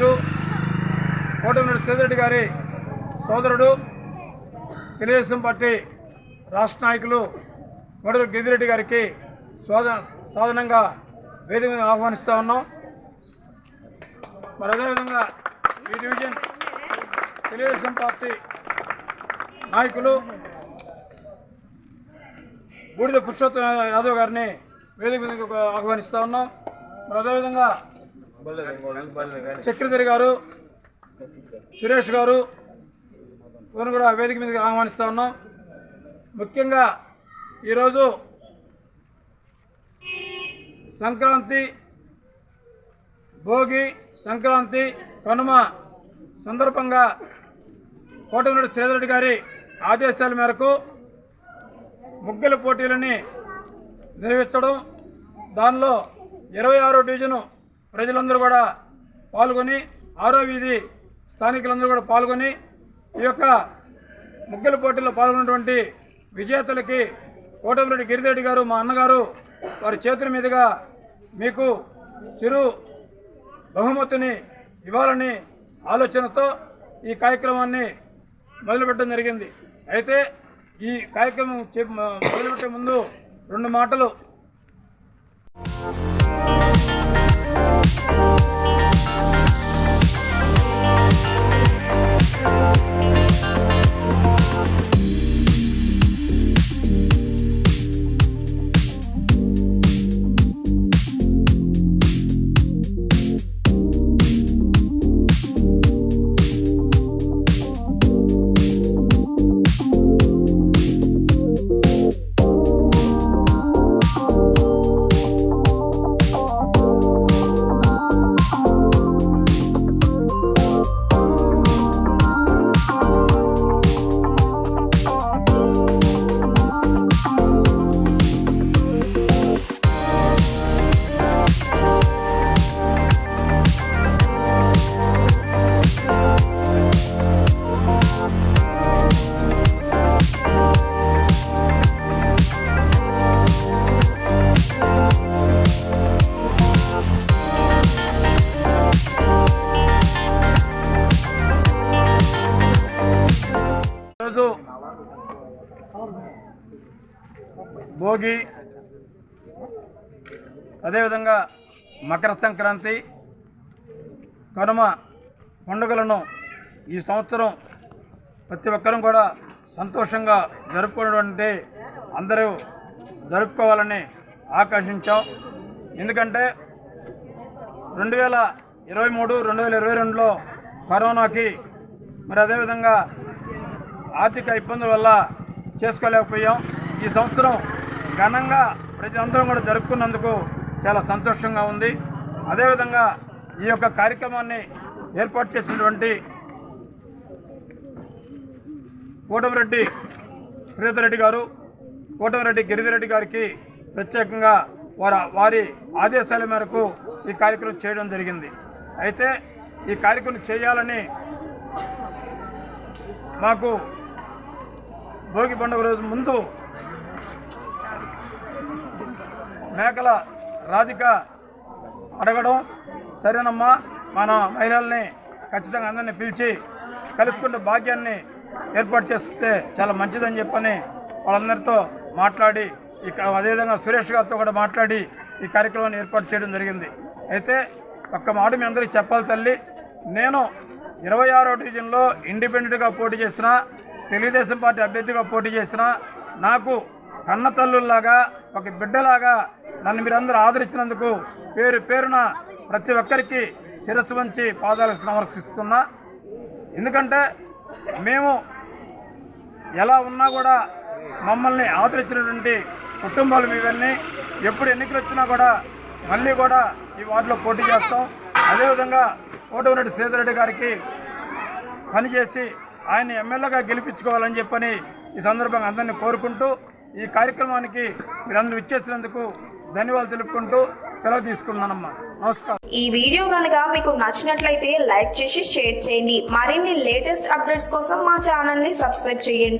సభ్యులు కోటమిరెడ్డి శ్రీధర్ గారి సోదరుడు తెలుగుదేశం పార్టీ రాష్ట్ర నాయకులు కోటమిరెడ్డి గిరిరెడ్డి గారికి సాధారణంగా వేదిక మీద ఆహ్వానిస్తూ ఉన్నాం. మరి అదేవిధంగా ఈ డివిజన్ తెలుగుదేశం పార్టీ నాయకులు బూడిద పురుషోత్తమ యాదవ్ గారిని వేదిక మీద ఆహ్వానిస్తూ ఉన్నాం. మరి అదేవిధంగా చక్రధరి గారు, సురేష్ గారు కూడా వేదిక మీదకి ఆహ్వానిస్తూ ఉన్నాం. ముఖ్యంగా ఈరోజు సంక్రాంతి, భోగి, సంక్రాంతి, కనుమ సందర్భంగా కోటమిరెడ్డి శ్రీధర్ గారి ఆదేశాల మేరకు ముగ్గుల పోటీలని నిర్వహించడం, దానిలో 26వ డివిజను ప్రజలందరూ కూడా పాల్గొని 6వ వీధి స్థానికులందరూ కూడా పాల్గొని ఈ యొక్క ముగ్గుల పోటీల్లో పాల్గొన్నటువంటి విజేతలకి కోటమిరెడ్డి గిరిరెడ్డి గారు, మా అన్నగారు, వారి చేతుల మీదుగా మీకు చిరు బహుమతిని ఇవ్వాలని ఆలోచనతో ఈ కార్యక్రమాన్ని మొదలుపెట్టడం జరిగింది. అయితే ఈ కార్యక్రమం మొదలుపెట్టే ముందు 2 మాటలు. ఈరోజు భోగి, అదేవిధంగా మకర సంక్రాంతి, కనుమ పండుగలను ఈ సంవత్సరం ప్రతి ఒక్కరూ కూడా సంతోషంగా జరుపుకునేటువంటి అందరూ జరుపుకోవాలని ఆకాంక్షించాం. ఎందుకంటే 2023, 2022లో కరోనాకి, మరి అదేవిధంగా ఆర్థిక ఇబ్బందుల వల్ల చేసుకోలేకపోయాం. ఈ సంవత్సరం ఘనంగా ప్రజలందరం కూడా జరుపుకున్నందుకు చాలా సంతోషంగా ఉంది. అదేవిధంగా ఈ యొక్క కార్యక్రమాన్ని ఏర్పాటు చేసినటువంటి కోటమిరెడ్డి శ్రీధర్ రెడ్డి గారు, కోటమిరెడ్డి గిరిరెడ్డి గారికి ప్రత్యేకంగా వారి ఆదేశాల మేరకు ఈ కార్యక్రమం చేయడం జరిగింది. అయితే ఈ కార్యక్రమం చేయాలని మాకు భోగి పండుగ రోజు ముందు మేకల రాధిక అడగడం, సరేనమ్మా మన మహిళల్ని ఖచ్చితంగా అందరినీ పిలిచి కలుపుకునే భాగ్యాన్ని ఏర్పాటు చేస్తే చాలా మంచిదని చెప్పని వాళ్ళందరితో మాట్లాడి, అదేవిధంగా సురేష్ గారితో కూడా మాట్లాడి ఈ కార్యక్రమాన్ని ఏర్పాటు చేయడం జరిగింది. అయితే ఒక్క మాట మీ అందరికీ చెప్పాలి తల్లి, నేను 26వ డివిజన్లో ఇండిపెండెంట్గా పోటీ చేసిన, తెలుగుదేశం పార్టీ అభ్యర్థిగా పోటీ చేసిన, నాకు కన్న తల్లుల్లాగా ఒక బిడ్డలాగా నన్ను మీరందరూ ఆదరించినందుకు పేరు పేరున ప్రతి ఒక్కరికి శిరస్సు వంచి పాదాలకు సమర్పిస్తున్నా. ఎందుకంటే మేము ఎలా ఉన్నా కూడా మమ్మల్ని ఆదరించినటువంటి కుటుంబాలు ఇవన్నీ ఎప్పుడు ఎన్నికలు వచ్చినా కూడా మళ్ళీ కూడా ఈ వార్డులో పోటీ చేస్తాం. అదేవిధంగా కోటమిరెడ్డి శ్రీధర్ రెడ్డి గారికి పనిచేసి ఆయన ఎమ్మెల్యేగా గెలిపించుకోవాలని చెప్పని ఈ సందర్భంగా అందరినీ కోరుకుంటూ ఈ కార్యక్రమానికి మీరందరూ ఇచ్చేసినందుకు ధన్యవాదాలు తెలుపుకుంటూ సెలవు తీసుకున్నానమ్మా. నమస్కారం. ఈ వీడియో కనుక మీకు నచ్చినట్లయితే లైక్ చేసి షేర్ చేయండి. మరిన్ని లేటెస్ట్ అప్డేట్స్ కోసం మా ఛానల్ ని సబ్స్క్రైబ్ చేయండి.